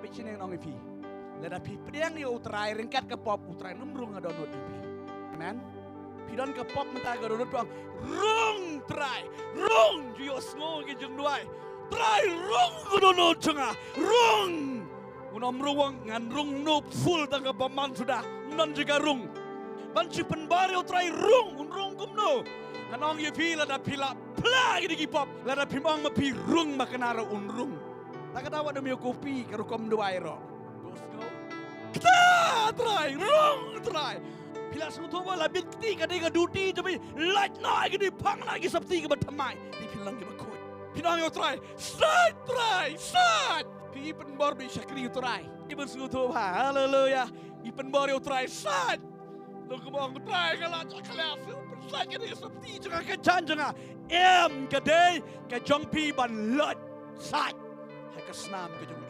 Pichin nong ipi. Lada pi pedang ni utrai ringkat ke pop utrai numrung adonot ipi. Amen. Pidon ke pop mentah adonot tuang rung trai rung jios ngo ke jeng duai. Trai rung adonot cenga rung. Unom ruang ngan rung nup full tangga paman sudah non juga rung. Banci penbari utrai rung unrung kumno. Kanong ipi lada pila pla gidi pop lada pimang mapi rung makanara unrung. Tak ketawa demi kopi kerukom duai ro. Kita try, wrong try. Bila suatu labit ketika dia duty tapi light lagi di pang lagi sabti ke bertamai di pilang ke bakoi. Pinang yo try, start. Pi penbor bi syakri yo try. Ibu suatu haleluya. I penbor yo try start. Lo kemong try kalau kelas persakit di sabti jangan kejan jangan. Em kedai ke jong pi ban lot. Start. Hai ke senam ke jong